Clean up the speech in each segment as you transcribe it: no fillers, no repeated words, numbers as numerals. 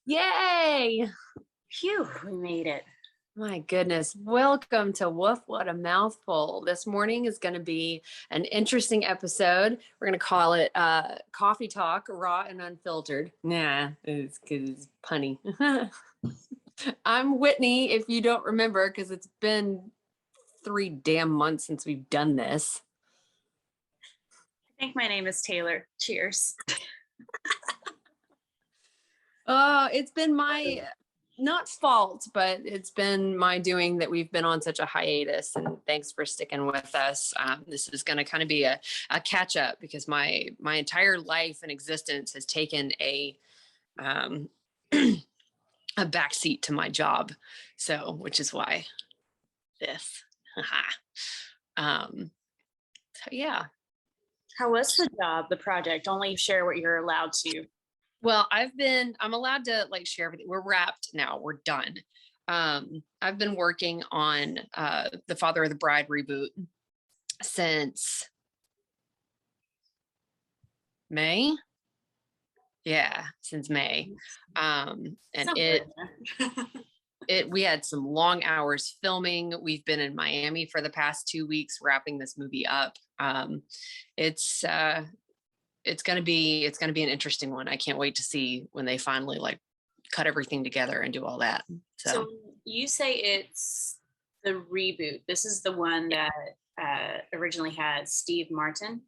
Yay! Phew, we made it. My goodness. Welcome to Woof What a Mouthful. This morning is going to be an interesting episode. We're going to call it Coffee Talk, Raw and Unfiltered. Nah, it's because it's punny. I'm Whitney, if you don't remember, because it's been 3 damn months since we've done this. I think my name is Taylor. Cheers. It's been my not fault, but it's been my doing that we've been on such a hiatus. And thanks for sticking with us. This is going to kind of be a catch up because my entire life and existence has taken a a backseat to my job. So, which is why this. So yeah. How was the job, the project? Only share what you're allowed to. Well, I'm allowed to like share everything. We're wrapped now. We're done. I've been working on the Father of the Bride reboot since May. Yeah, since May. And we had some long hours filming. We've been in Miami for the past 2 weeks wrapping this movie up. It's going to be an interesting one. I can't wait to see when they finally like cut everything together and do all that. So you say it's the reboot. This is the one that originally had Steve Martin.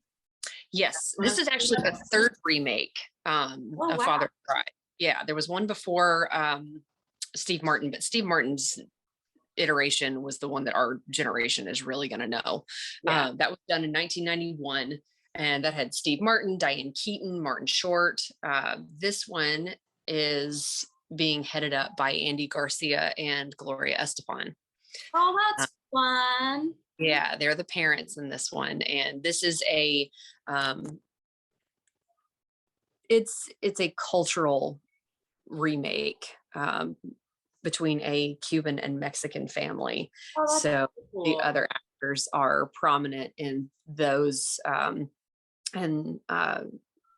Yes, this is actually the third remake of Father of the Bride. Yeah, there was one before Steve Martin, but Steve Martin's iteration was the one that our generation is really going to know. Yeah. That was done in 1991. And that had Steve Martin, Diane Keaton, Martin Short. This one is being headed up by Andy Garcia and Gloria Estefan. Oh, that's fun. Yeah, they're the parents in this one. And this is it's a cultural remake between a Cuban and Mexican family. Oh, so cool. The other actors are prominent in those and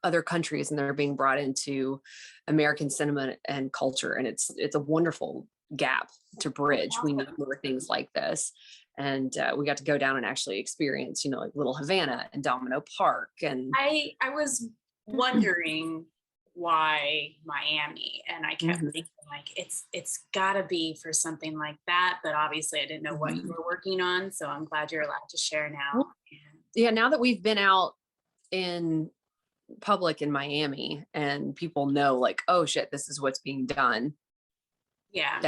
other countries, and they're being brought into American cinema and culture. And it's a wonderful gap to bridge. We need more things like this. And we got to go down and actually experience, like Little Havana and Domino Park. And I was wondering why Miami, and I kept thinking like it's gotta be for something like that, but obviously I didn't know what you were working on, so I'm glad you're allowed to share now. Yeah, now that we've been out in public in Miami and people know like, oh shit, this is what's being done. Yeah.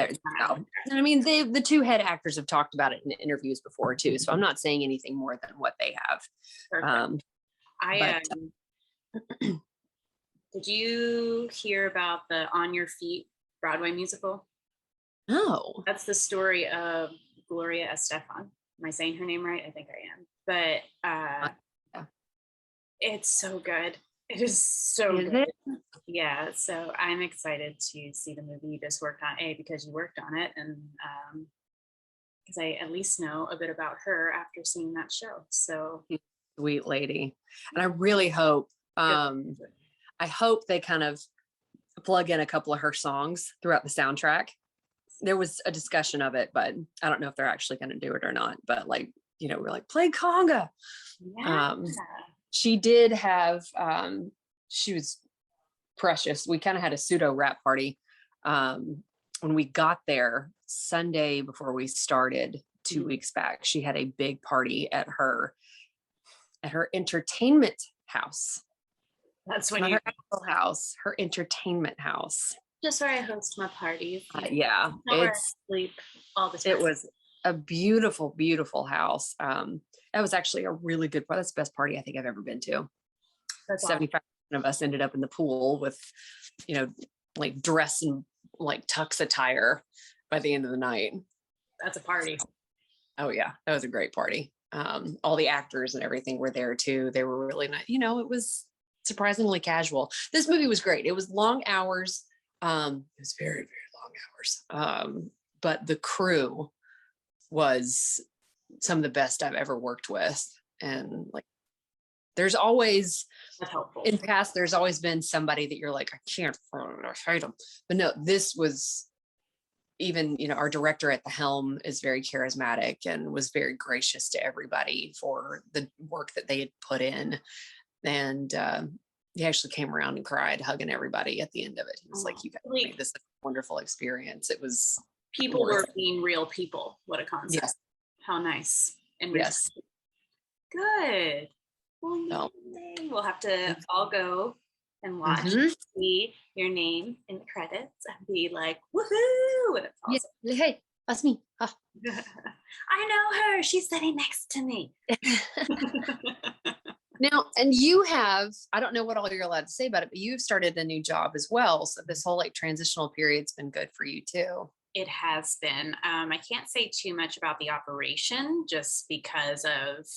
I mean, the two head actors have talked about it in interviews before too, so I'm not saying anything more than what they have. Did you hear about the On Your Feet Broadway musical? No. That's the story of Gloria Estefan. Am I saying her name right? I think I am. But it's so good. It is so good. Yeah, so I'm excited to see the movie you just worked on, because you worked on it, and because I at least know a bit about her after seeing that show. So sweet lady. And I really hope they kind of plug in a couple of her songs throughout the soundtrack. There was a discussion of it, but I don't know if they're actually going to do it or not. But like, we're like, play conga. Yeah. She did have, she was precious. We kind of had a pseudo rap party when we got there Sunday before we started 2 weeks back. She had a big party at her entertainment house. That's when her actual house, her entertainment house. Just where I host my parties. Yeah, it's sleep all the time. It was a beautiful, beautiful house. That was actually a really good part. That's the best party I think I've ever been to. That's 75% of us ended up in the pool with, like dress and like tux attire by the end of the night. That's a party. Oh yeah, that was a great party. All the actors and everything were there too. They were really nice. It was surprisingly casual. This movie was great. It was long hours. It was very, very long hours. But the crew was some of the best I've ever worked with. And like there's always, That's helpful. in the past, there's always been somebody that you're like, I can't fight them. But no, this was, even, our director at the helm is very charismatic and was very gracious to everybody for the work that they had put in. And he actually came around and cried, hugging everybody at the end of it. He was like, you guys made this a wonderful experience. It was people were being real people. What a concept. Yes. How nice. And yes. Good. Well, we'll have to all go and watch and see your name in the credits and be like, woohoo! And it's awesome. Yeah. Hey, that's me. I know her. She's sitting next to me. Now, and you have, I don't know what all you're allowed to say about it, but you've started a new job as well. So this whole like transitional period's been good for you too. It has been. I can't say too much about the operation just because of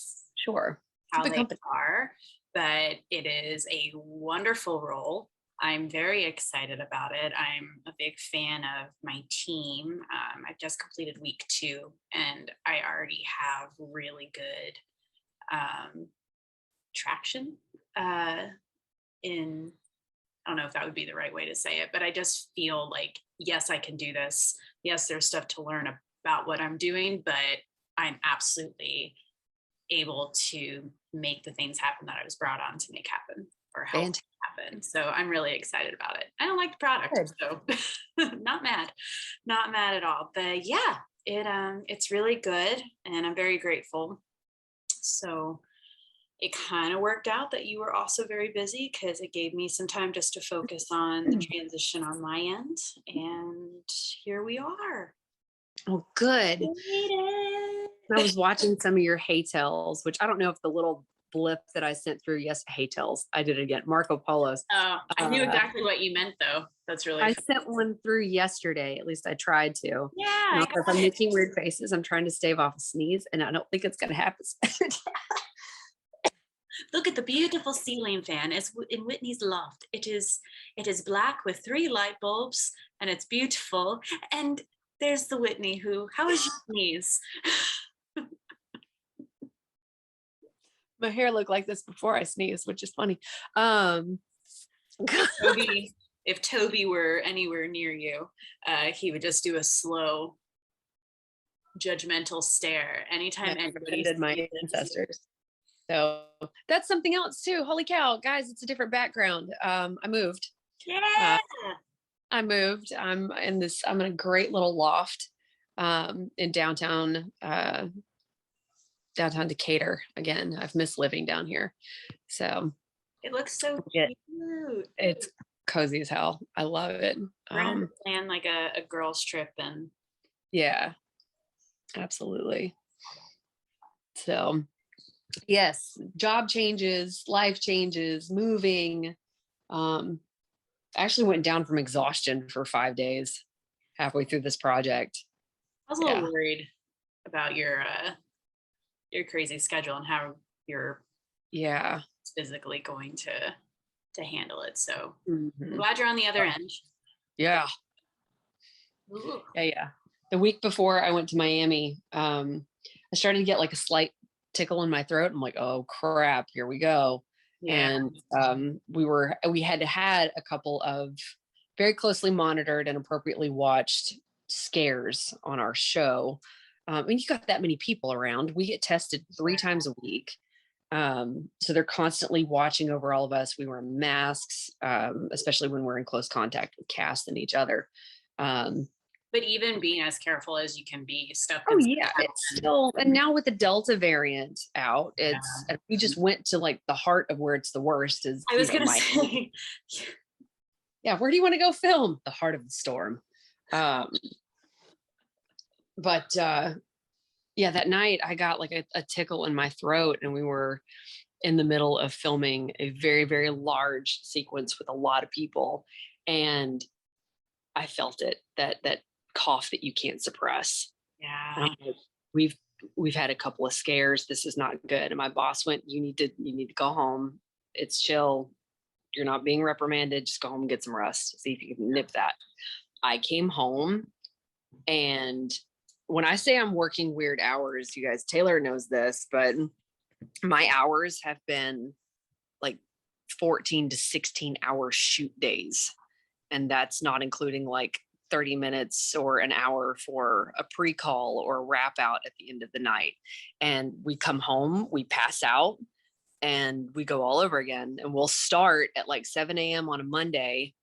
how they are, but it is a wonderful role. I'm very excited about it. I'm a big fan of my team. I've just completed week 2 and I already have really good traction in, I don't know if that would be the right way to say it, but I just feel like, yes, I can do this. Yes, there's stuff to learn about what I'm doing, but I'm absolutely able to make the things happen that I was brought on to make happen or help happen. So I'm really excited about it. I don't like the product, so not mad at all. But yeah, it's really good and I'm very grateful. So it kind of worked out that you were also very busy because it gave me some time just to focus on the transition on my end. And here we are. Oh, good. I was watching some of your Haytales, which I don't know if the little blip that I sent through, Haytales, I did it again, Marco Polo's. Oh, I knew exactly what you meant though. That's really funny. Sent one through yesterday, at least I tried to. Yeah. If I'm making weird faces, I'm trying to stave off a sneeze and I don't think it's going to happen. Look at the beautiful ceiling fan. It's in Whitney's loft. It is black with 3 light bulbs and it's beautiful. And there's the Whitney how is your sneeze? My hair looked like this before I sneezed, which is funny. If Toby were anywhere near you, he would just do a slow, judgmental stare anytime anybody did my ancestors. So that's something else too. Holy cow, guys, it's a different background. I moved. Yeah. I'm in a great little loft in downtown Decatur. Again, I've missed living down here. So it looks so cute. It's cozy as hell. I love it. Plan like a girls trip and yeah, absolutely. So yes, job changes, life changes, moving. I actually went down from exhaustion for 5 days halfway through this project. I was a little worried about your crazy schedule and how you're physically going to handle it. So I'm glad you're on the other end. Yeah. Ooh. Yeah. The week before I went to Miami, I started to get like a slight tickle in my throat. I'm like, oh crap, here we go. Yeah. And we had a couple of very closely monitored and appropriately watched scares on our show. And you got that many people around. We get tested 3 times a week. So they're constantly watching over all of us. We wear masks, especially when we're in close contact with cast and each other. But even being as careful as you can be, stuff. Oh yeah, it's still, and now with the Delta variant out, we just went to like the heart of where it's the worst. Is I was going to say, yeah, where do you want to go film? The heart of the storm. But that night I got like a tickle in my throat, and we were in the middle of filming a very, very large sequence with a lot of people, and I felt it, that cough that you can't suppress. Yeah. We've had a couple of scares. This is not good. And my boss went, you need to go home. It's chill. You're not being reprimanded. Just go home and get some rest. See if you can nip that. I came home, and when I say I'm working weird hours, you guys, Taylor knows this, but my hours have been like 14 to 16 hour shoot days. And that's not including like 30 minutes or an hour for a pre-call or a wrap out at the end of the night. And we come home, we pass out, and we go all over again. And we'll start at like 7 a.m. on a Monday.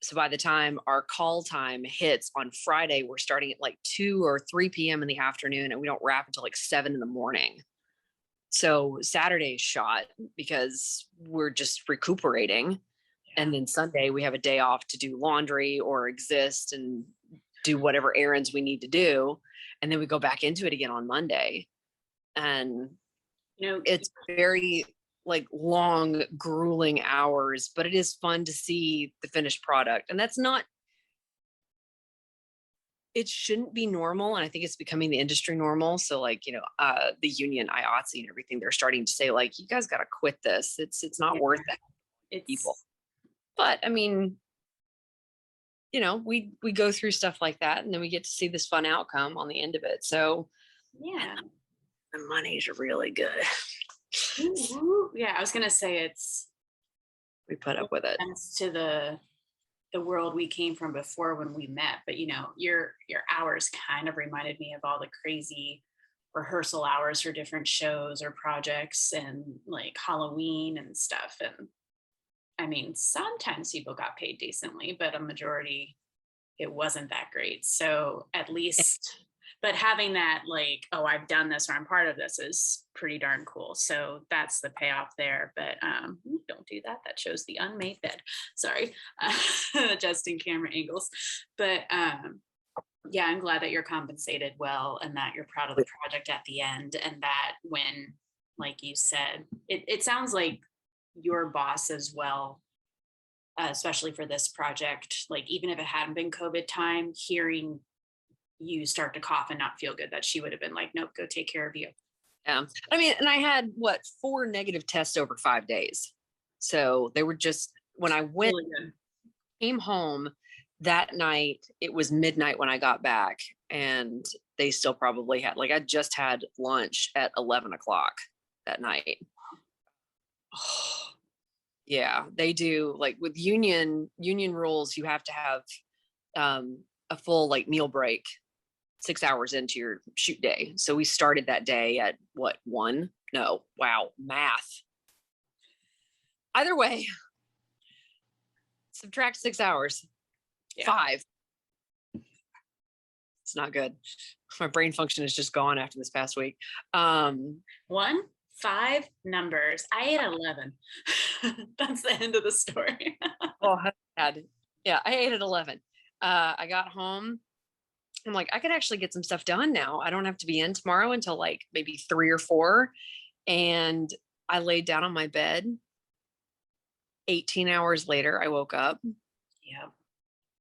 So by the time our call time hits on Friday, we're starting at like 2 or 3 p.m. in the afternoon, and we don't wrap until like 7 in the morning. So Saturday's shot because we're just recuperating. And then Sunday we have a day off to do laundry or exist and do whatever errands we need to do. And then we go back into it again on Monday. And it's very like long, grueling hours, but it is fun to see the finished product. And that's not, it shouldn't be normal. And I think it's becoming the industry normal. So like, the union, IATSE and everything, they're starting to say like, you guys got to quit this. It's not worth it. It's people. But I mean, we go through stuff like that, and then we get to see this fun outcome on the end of it. So yeah, the money's really good. Yeah, I was gonna say we put up with it. To the world we came from before when we met, but your hours kind of reminded me of all the crazy rehearsal hours for different shows or projects and like Halloween and stuff. And I mean, sometimes people got paid decently, but a majority, it wasn't that great. So at least, but having that like, oh, I've done this or I'm part of this is pretty darn cool. So that's the payoff there. But don't do that. That shows the unmade bed. Sorry, adjusting camera angles. But yeah, I'm glad that you're compensated well and that you're proud of the project at the end. And that when, like you said, it sounds like your boss as well, especially for this project, like even if it hadn't been COVID time, hearing you start to cough and not feel good, that she would have been like, nope, go take care of you. Yeah. I mean, and I had 4 negative tests over 5 days. So they were just, when I came home that night, it was midnight when I got back, and they still probably had, like, I just had lunch at 11 o'clock that night. Yeah, they do. Like with union rules, you have to have a full like meal break 6 hours into your shoot day. So we started that day at 1? No, wow, math. Either way, subtract 6 hours. Yeah. 5. It's not good. My brain function is just gone after this past week. 5 numbers. I ate 11. That's the end of the story. Oh, yeah, I ate at 11. I got home. I'm like, I could actually get some stuff done now. I don't have to be in tomorrow until like maybe 3 or 4. And I laid down on my bed. 18 hours later, I woke up. Yeah.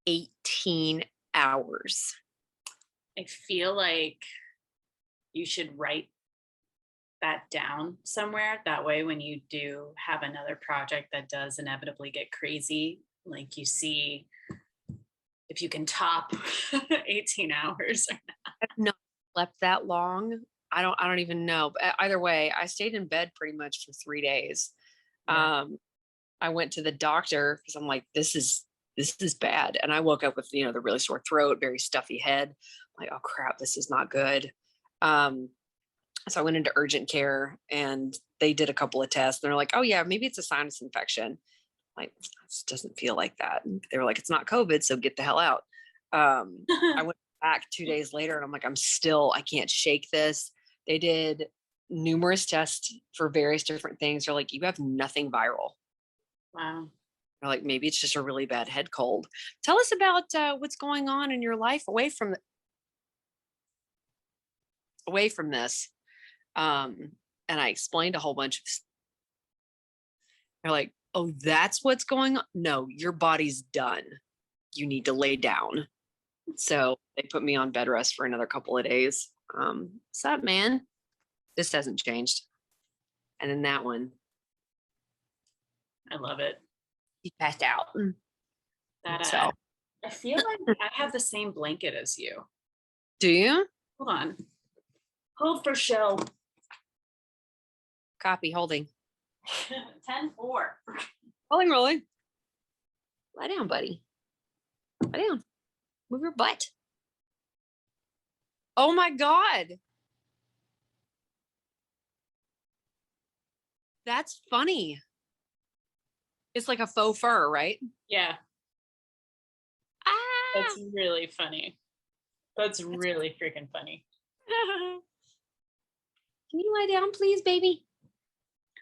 18 hours. I feel like you should write that down somewhere. That way, when you do have another project that does inevitably get crazy, like you see if you can top 18 hours or not. I've not slept that long. I don't even know. But either way, I stayed in bed pretty much for 3 days. Yeah. I went to the doctor because I'm like, this is bad. And I woke up with, the really sore throat, very stuffy head. I'm like, oh crap, this is not good. So I went into urgent care, and they did a couple of tests. And they're like, oh yeah, maybe it's a sinus infection. Like, this doesn't feel like that. And they were like, it's not COVID, so get the hell out. I went back 2 days later, and I'm like, I can't shake this. They did numerous tests for various different things. They're like, you have nothing viral. Wow. They're like, maybe it's just a really bad head cold. Tell us about what's going on in your life away from this. And I explained a whole bunch of stuff. They're like, oh, that's what's going on? No, your body's done. You need to lay down. So they put me on bed rest for another couple of days. What's up, man? This hasn't changed. And then that one. I love it. He passed out. So I feel like I have the same blanket as you. Do you? Hold on. Hold for show. Copy, holding. 10-4. Rolling. Lie down, buddy. Lie down. Move your butt. Oh my God. That's funny. It's like a faux fur, right? Yeah. Ah! That's really funny. That's really freaking funny. Can you lie down, please, baby?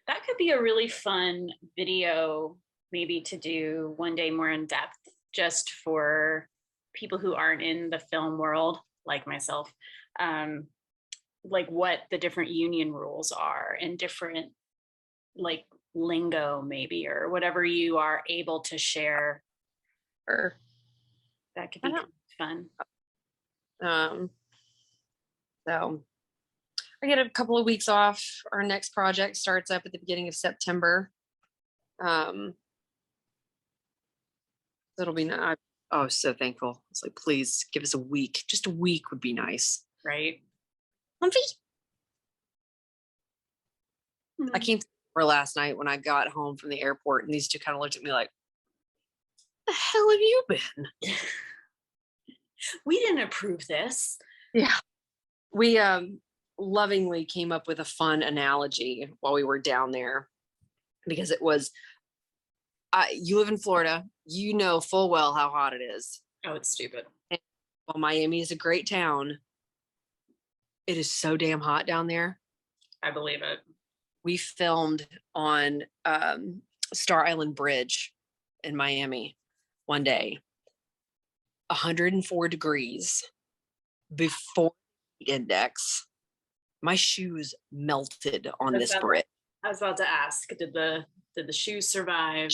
That could be a really fun video, maybe to do one day more in depth, just for people who aren't in the film world, like myself. Like what the different union rules are and different like lingo, maybe, or whatever you are able to share. Or That could be fun. So I get a couple of weeks off. Our next project starts up at the beginning of September. It'll be nice. Oh, so thankful. It's like, please give us a week. Just a week would be nice. Right. Comfy. I came for last night when I got home from the airport, and these two kind of looked at me like, "The hell have you been?" We didn't approve this. Yeah. We lovingly came up with a fun analogy while we were down there, because it was, you live in Florida, you know full well how hot it is. Oh, it's stupid. And while Miami is a great town, it is so damn hot down there. I believe it. We filmed on Star Island Bridge in Miami one day, 104 degrees before the index. My shoes melted on this bridge. I was about to ask, did the shoes survive?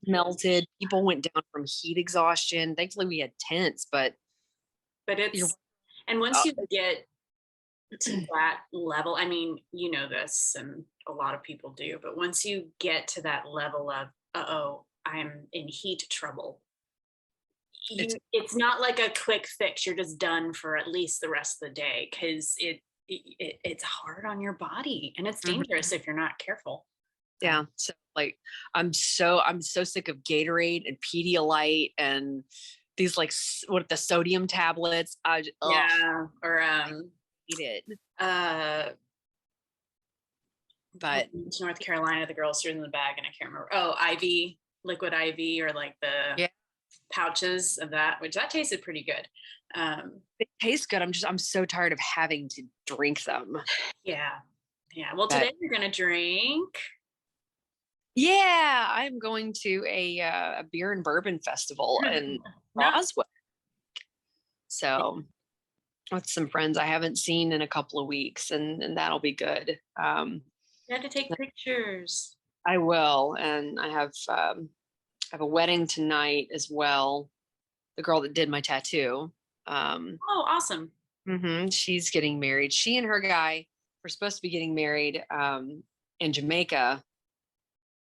Melted. People went down from heat exhaustion. Thankfully we had tents, but it's, and once you get to that level, I mean, you know this, and a lot of people do, but once you get to that level of, I'm in heat trouble, it's not like a quick fix. You're just done for at least the rest of the day, because it's hard on your body, and it's dangerous if you're not careful. Yeah. So like, I'm so sick of Gatorade and Pedialyte and these like the sodium tablets. Or I hate it. But North Carolina, the girls threw in the bag, and I can't remember. Oh, IV, liquid IV, or like the pouches of that, which that tasted pretty good. They taste good. I'm so tired of having to drink them. Yeah. Well, today we're gonna drink. Yeah, I'm going to a beer and bourbon festival in Roswell. So with some friends I haven't seen in a couple of weeks, and that'll be good. You have to take pictures. I will, and I have a wedding tonight as well. The girl that did my tattoo. Oh, awesome. She's getting married. She and her guy were supposed to be getting married in Jamaica,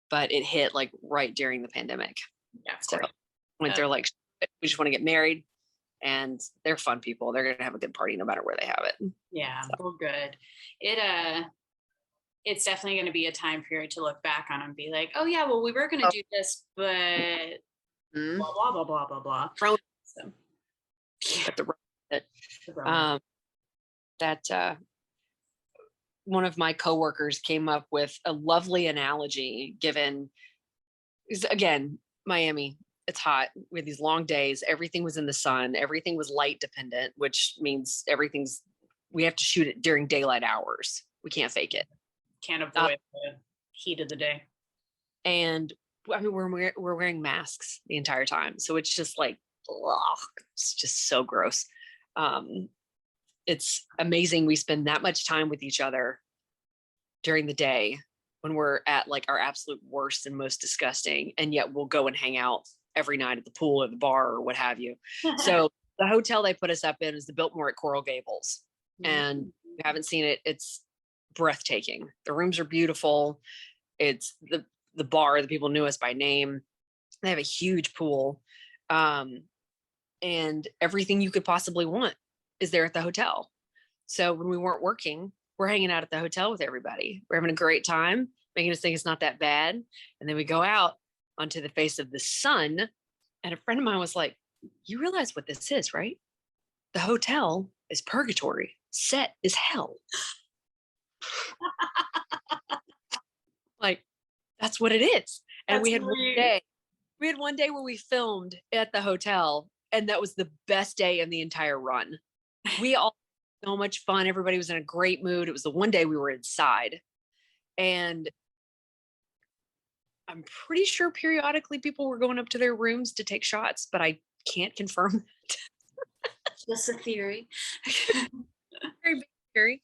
but it hit like right during the pandemic. Yeah, so went there like, we just want to get married, and they're fun people. They're gonna have a good party no matter where they have it. Yeah, well, good. It's definitely going to be a time period to look back on and be like, oh yeah, well, we were going to do this, but blah blah blah blah blah blah. So, that one of my coworkers came up with a lovely analogy, given, again, Miami, it's hot with these long days. Everything was in the sun. Everything was light dependent, which means we have to shoot it during daylight hours. We can't fake it. Can't avoid the heat of the day. And I mean, we're wearing masks the entire time. So it's just like, it's just so gross. It's amazing we spend that much time with each other during the day when we're at like our absolute worst and most disgusting, and yet we'll go and hang out every night at the pool or the bar or what have you. So the hotel they put us up in is the Biltmore at Coral Gables. And if you haven't seen it, it's breathtaking. The rooms are beautiful. It's the bar, the people knew us by name. They have a huge pool. And everything you could possibly want is there at the hotel. So when we weren't working, we're hanging out at the hotel with everybody. We're having a great time, making us think it's not that bad. And then we go out onto the face of the sun. And a friend of mine was like, you realize what this is, right? The hotel is purgatory. Set is hell. Like, that's what it is. And we had one day. We had one day where we filmed at the hotel, and that was the best day in the entire run. We all had so much fun. Everybody was in a great mood. It was the one day we were inside. And I'm pretty sure periodically people were going up to their rooms to take shots, but I can't confirm. Just a theory. Very big theory.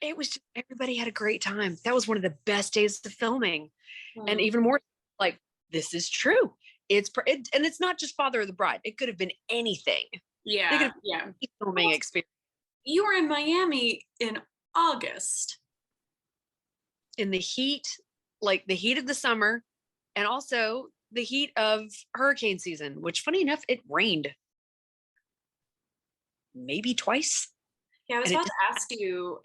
It was just, everybody had a great time. That was one of the best days of filming. And even more like, this is true. And it's not just Father of the Bride. It could have been anything. Yeah. Filming experience. You were in Miami in August. In the heat, like the heat of the summer, and also the heat of hurricane season, which funny enough, it rained maybe twice. Yeah, I was about to ask you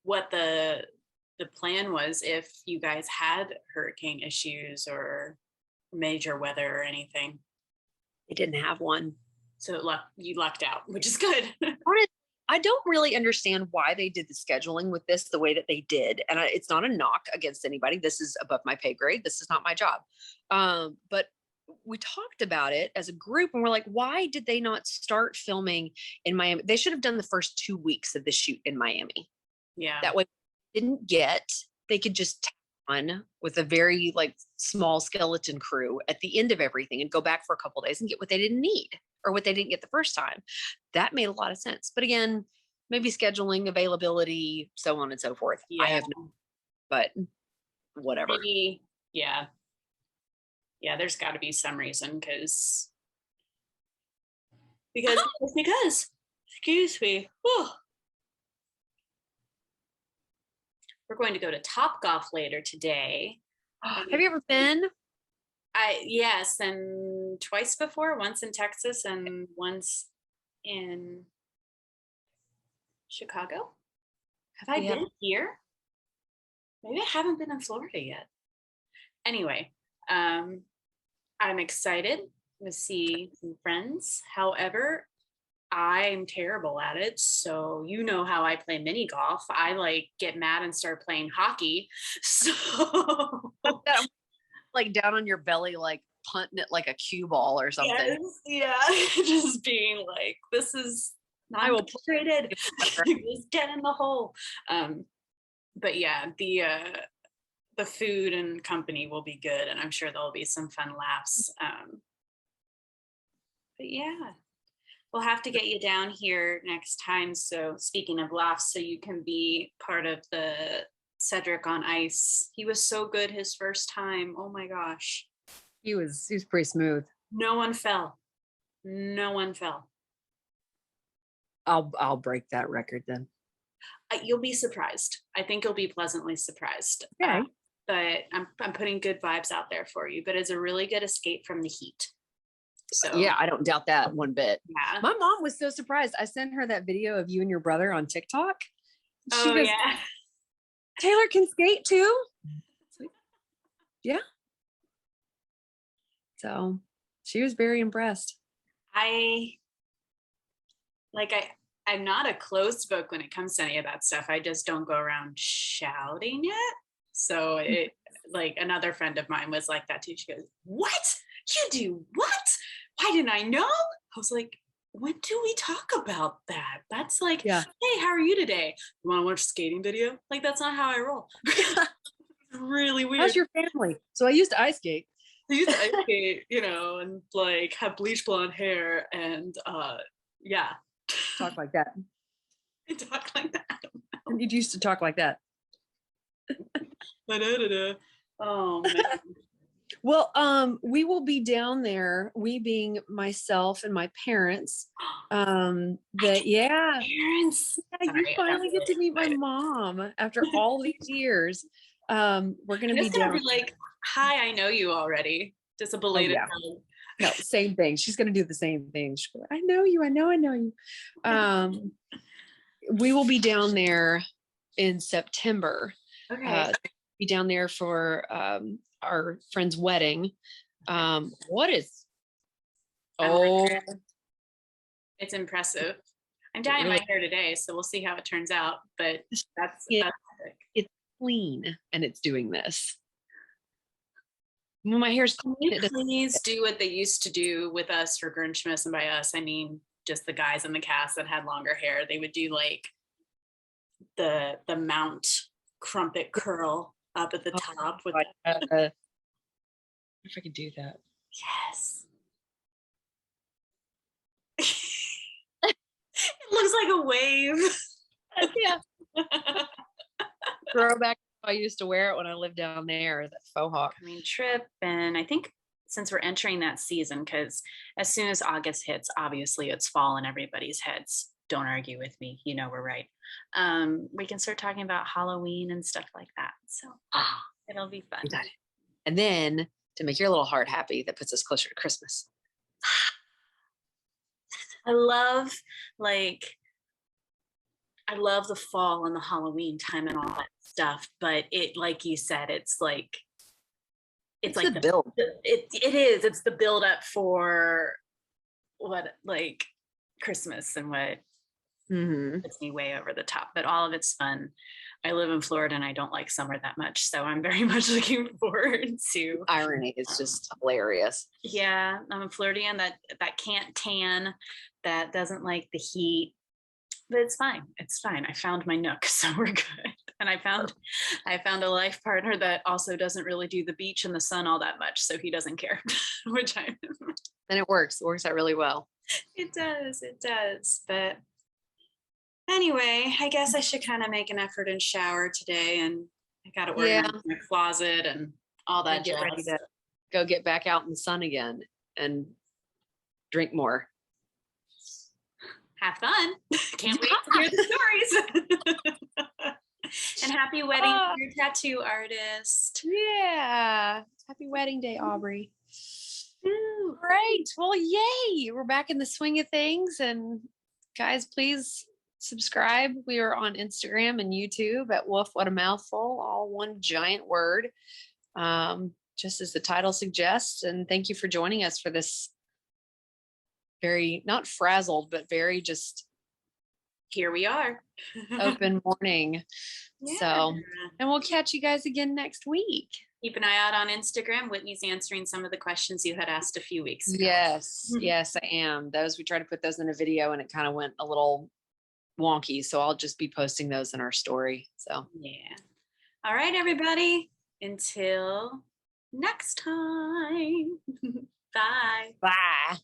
what the plan was if you guys had hurricane issues or major weather or anything. They didn't have one. So you lucked out, which is good. I don't really understand why they did the scheduling with this the way that they did. And it's not a knock against anybody. This is above my pay grade. This is not my job. But we talked about it as a group and we're like, why did they not start filming in Miami? They should have done the first 2 weeks of the shoot in Miami. Yeah. That way they could just tack on with a very like small skeleton crew at the end of everything and go back for a couple of days and get what they didn't need or what they didn't get the first time. That made a lot of sense. But again, maybe scheduling, availability, so on and so forth. Yeah. I have no, but whatever. Maybe, yeah. Yeah, there's got to be some reason because excuse me. Whew. We're going to go to Topgolf later today. Have you ever been? Yes, and twice before, once in Texas and once in Chicago. Have I been here? Maybe I haven't been in Florida yet. Anyway, I'm excited to see some friends. However, I'm terrible at it. So you know how I play mini golf. I like get mad and start playing hockey. So like down on your belly, like punting it like a cue ball or something. Yes, yeah. Just being like, this is not I will traded. Just get in the hole. But yeah, the food and company will be good, and I'm sure there'll be some fun laughs. But yeah, we'll have to get you down here next time. So speaking of laughs, so you can be part of the Cedric on Ice. He was so good his first time. Oh my gosh. He was pretty smooth. No one fell. I'll break that record then. You'll be surprised. I think you'll be pleasantly surprised. Okay. But I'm putting good vibes out there for you. But it's a really good escape from the heat. So yeah, I don't doubt that one bit. Yeah. My mom was so surprised. I sent her that video of you and your brother on TikTok. She goes, yeah. Taylor can skate too. Yeah. So she was very impressed. I'm not a closed book when it comes to any of that stuff. I just don't go around shouting it. So it like another friend of mine was like that too. She goes, "What? You do what? Why didn't I know?" I was like, when do we talk about that? That's like, yeah. Hey, how are you today? You want to watch a skating video? Like, that's not how I roll. Really weird. How's your family? So I used to ice skate. And like have bleach blonde hair and yeah. Talk like that. I talk like that. You used to talk like that. Oh man. Well, we will be down there, we being myself and my parents. Parents. Yeah, you finally get to meet my mom after all these years. We're gonna be down. Be like, hi, I know you already. Just a belated No, same thing. She's gonna do the same thing. She'll go, I know you. We will be down there in September. Okay. Be down there for our friend's wedding. What is? Oh, it's impressive. I'm dyeing my hair today, so we'll see how it turns out. But that's epic. It's clean, and it's doing this. When my hair's clean, please do what they used to do with us for Grinchmas, and by us I mean just the guys in the cast that had longer hair. They would do like the mount crumpet curl up at the top with if I could do that. yes. It looks like a wave. Yeah. Throwback. I used to wear it when I lived down there, that faux hawk. I mean, trip. And I think since we're entering that season, because as soon as August hits, obviously it's fall in everybody's heads. Don't argue with me. You know we're right. We can start talking about Halloween and stuff like that. So it'll be fun. And then to make your little heart happy, that puts us closer to Christmas. I love the fall and the Halloween time and all that stuff, but it, like you said, it's like the build. It is. It's the build up for what like Christmas and what puts me way over the top. But all of it's fun. I live in Florida and I don't like summer that much, so I'm very much looking forward to. Irony is just hilarious. Yeah, I'm a Floridian that can't tan, that doesn't like the heat. But it's fine. It's fine. I found my nook, so we're good. And I found a life partner that also doesn't really do the beach and the sun all that much, so he doesn't care. Which and it works. It works out really well. It does. It does. But anyway, I guess I should kind of make an effort and shower today, and I got to organize my closet and all that. Get ready to go get back out in the sun again and drink more. Have fun. Can't wait to hear the stories. And happy wedding to your tattoo artist. Yeah. Happy wedding day, Aubrey. Ooh, great. Well, yay. We're back in the swing of things. And guys, please subscribe. We are on Instagram and YouTube at Woof What a Mouthful, all one giant word. Just as the title suggests. And thank you for joining us for this very, not frazzled, but very just here we are. Open morning. Yeah. So, and we'll catch you guys again next week. Keep an eye out on Instagram. Whitney's answering some of the questions you had asked a few weeks ago. Yes. Yes, I am. We tried to put those in a video and it kind of went a little wonky. So I'll just be posting those in our story. So, yeah. All right, everybody. Until next time. Bye. Bye.